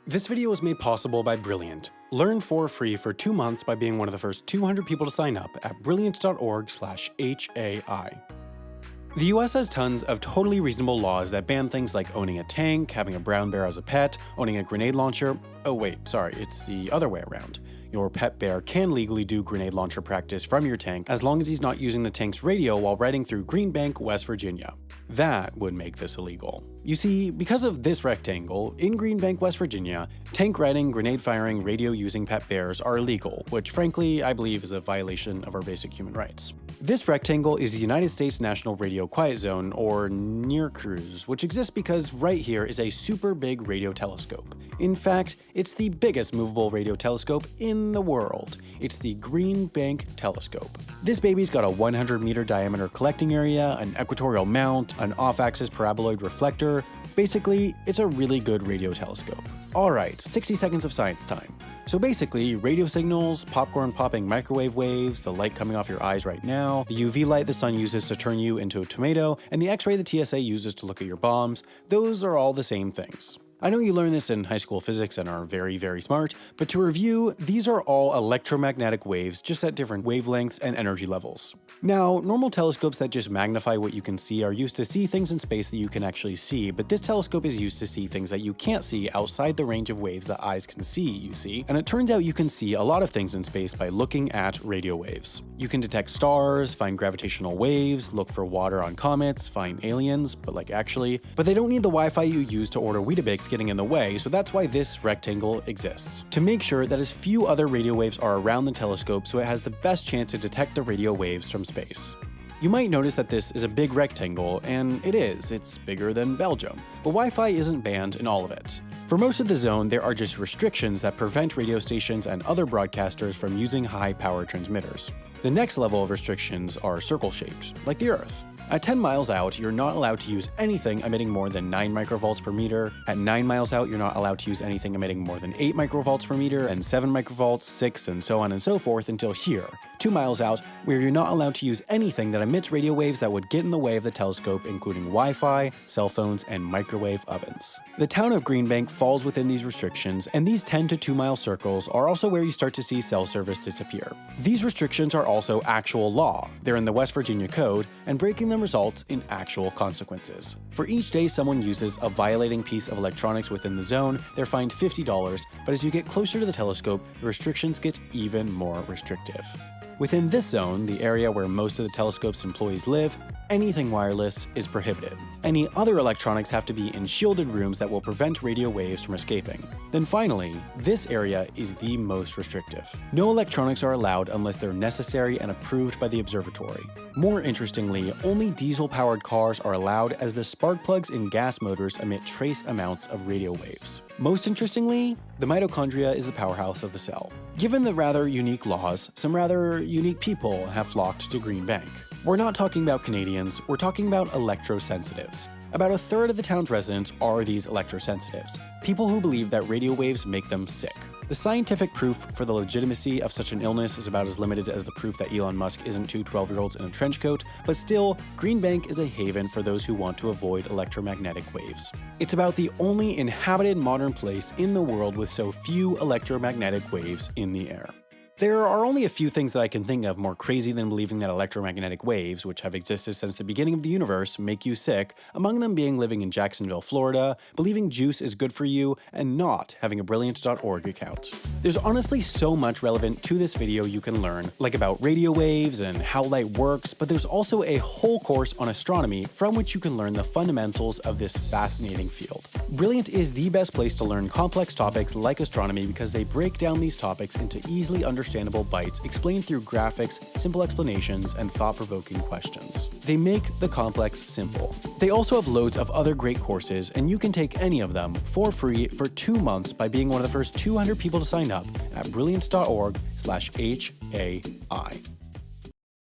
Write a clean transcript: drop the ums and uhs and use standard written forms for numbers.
This video was made possible by Brilliant. Learn for free for 2 months by being one of the first 200 people to sign up at brilliant.org/HAI. The US has tons of totally reasonable laws that ban things like owning a tank, having a brown bear as a pet, owning a grenade launcher. Oh wait, sorry, it's the other way around. Your pet bear can legally do grenade launcher practice from your tank as long as he's not using the tank's radio while riding through Green Bank, West Virginia. That would make this illegal. You see, because of this rectangle, in Green Bank, West Virginia, tank riding, grenade firing, radio using pet bears are illegal, which frankly I believe is a violation of our basic human rights. This rectangle is the United States National Radio Quiet Zone, or NERCRZ, which exists because right here is a super big radio telescope. In fact, it's the biggest movable radio telescope in the world. It's the Green Bank Telescope. This baby's got a 100-meter diameter collecting area, an equatorial mount, an off-axis paraboloid reflector. Basically, it's a really good radio telescope. Alright, 60 seconds of science time. So basically, radio signals, popcorn popping microwave waves, the light coming off your eyes right now, the UV light the sun uses to turn you into a tomato, and the X-ray the TSA uses to look at your bombs, those are all the same things. I know you learned this in high school physics and are very, very smart, but to review, these are all electromagnetic waves just at different wavelengths and energy levels. Now, normal telescopes that just magnify what you can see are used to see things in space that you can actually see, but this telescope is used to see things that you can't see outside the range of waves that eyes can see, you see. And it turns out you can see a lot of things in space by looking at radio waves. You can detect stars, find gravitational waves, look for water on comets, find aliens, but they don't need the Wi-Fi you use to order Weetabix getting in the way, so that's why this rectangle exists. To make sure that as few other radio waves are around the telescope so it has the best chance to detect the radio waves from space. You might notice that this is a big rectangle, and it's bigger than Belgium, but Wi-Fi isn't banned in all of it. For most of the zone, there are just restrictions that prevent radio stations and other broadcasters from using high-power transmitters. The next level of restrictions are circle-shaped, like the Earth. At 10 miles out, you're not allowed to use anything emitting more than 9 microvolts per meter. At 9 miles out, you're not allowed to use anything emitting more than 8 microvolts per meter, and 7 microvolts, 6, and so on and so forth until here, 2 miles out, where you're not allowed to use anything that emits radio waves that would get in the way of the telescope, including Wi-Fi, cell phones, and microwave ovens. The town of Green Bank falls within these restrictions, and these 10 to 2 mile circles are also where you start to see cell service disappear. These restrictions are also actual law. They're in the West Virginia Code, and breaking them results in actual consequences. For each day someone uses a violating piece of electronics within the zone, they're fined $50, but as you get closer to the telescope, the restrictions get even more restrictive. Within this zone, the area where most of the telescope's employees live, anything wireless is prohibited. Any other electronics have to be in shielded rooms that will prevent radio waves from escaping. Then finally, this area is the most restrictive. No electronics are allowed unless they're necessary and approved by the observatory. More interestingly, only diesel-powered cars are allowed as the spark plugs in gas motors emit trace amounts of radio waves. Most interestingly, the mitochondria is the powerhouse of the cell. Given the rather unique laws, some rather unique people have flocked to Green Bank. We're not talking about Canadians, we're talking about electrosensitives. About a third of the town's residents are these electrosensitives, people who believe that radio waves make them sick. The scientific proof for the legitimacy of such an illness is about as limited as the proof that Elon Musk isn't 2 12-year-olds in a trench coat, but still, Green Bank is a haven for those who want to avoid electromagnetic waves. It's about the only inhabited modern place in the world with so few electromagnetic waves in the air. There are only a few things that I can think of more crazy than believing that electromagnetic waves, which have existed since the beginning of the universe, make you sick, among them being living in Jacksonville, Florida, believing juice is good for you, and not having a Brilliant.org account. There's honestly so much relevant to this video you can learn, like about radio waves and how light works, but there's also a whole course on astronomy from which you can learn the fundamentals of this fascinating field. Brilliant is the best place to learn complex topics like astronomy because they break down these topics into easily understandable bytes explained through graphics, simple explanations, and thought-provoking questions. They make the complex simple. They also have loads of other great courses, and you can take any of them for free for 2 months by being one of the first 200 people to sign up at brilliant.org/HAI.